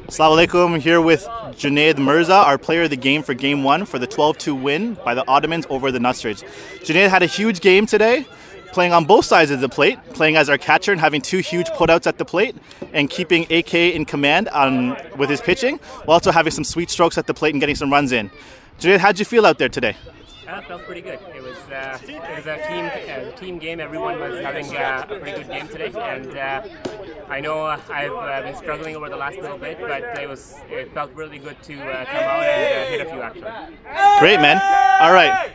Assalamu alaikum, here with Junaid Mirza, our player of the game for Game 1 for the 12-2 win by the Ottomans over the Nusraj. Junaid had a huge game today, playing on both sides of the plate, playing as our catcher and having two huge putouts at the plate and keeping AK in command with his pitching, while also having some sweet strokes at the plate and getting some runs in. Junaid, how'd you feel out there today? It felt pretty good. It was a team game. Everyone was having a pretty good game today, and I know I've been struggling over the last little bit, but it felt really good to come out and hit a few actually. Great, man. All right.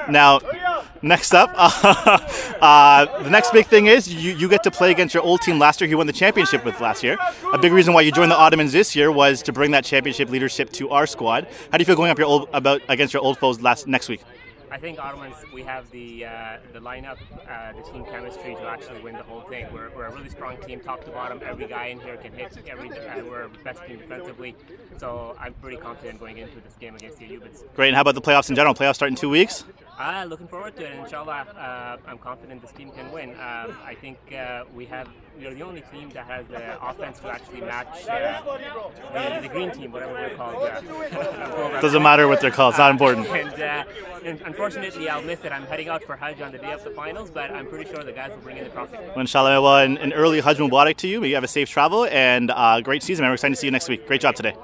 Now, next up, the next big thing is you get to play against your old team last year. You won the championship with last year. A big reason why you joined the Ottomans this year was to bring that championship leadership to our squad. How do you feel going up against your old foes next week? I think Ottomans, we have the lineup, the team chemistry to actually win the whole thing. We're a really strong team, top to bottom. Every guy in here can hit. We're best team defensively, so I'm pretty confident going into this game against the Ayyubids. Great, and how about the playoffs in general? Playoffs start in 2 weeks? Looking forward to it. Inshallah, I'm confident this team can win. I think we're the only team that has the offense to actually match the green team, whatever we're called. Doesn't matter what they're called. It's not important. And unfortunately, I'll miss it. I'm heading out for Hajj on the day of the finals, but I'm pretty sure the guys will bring in the trophy. Well, inshallah, an early Hajj Mubarak to you. May you have a safe travel and great season, man. We're excited to see you next week. Great job today.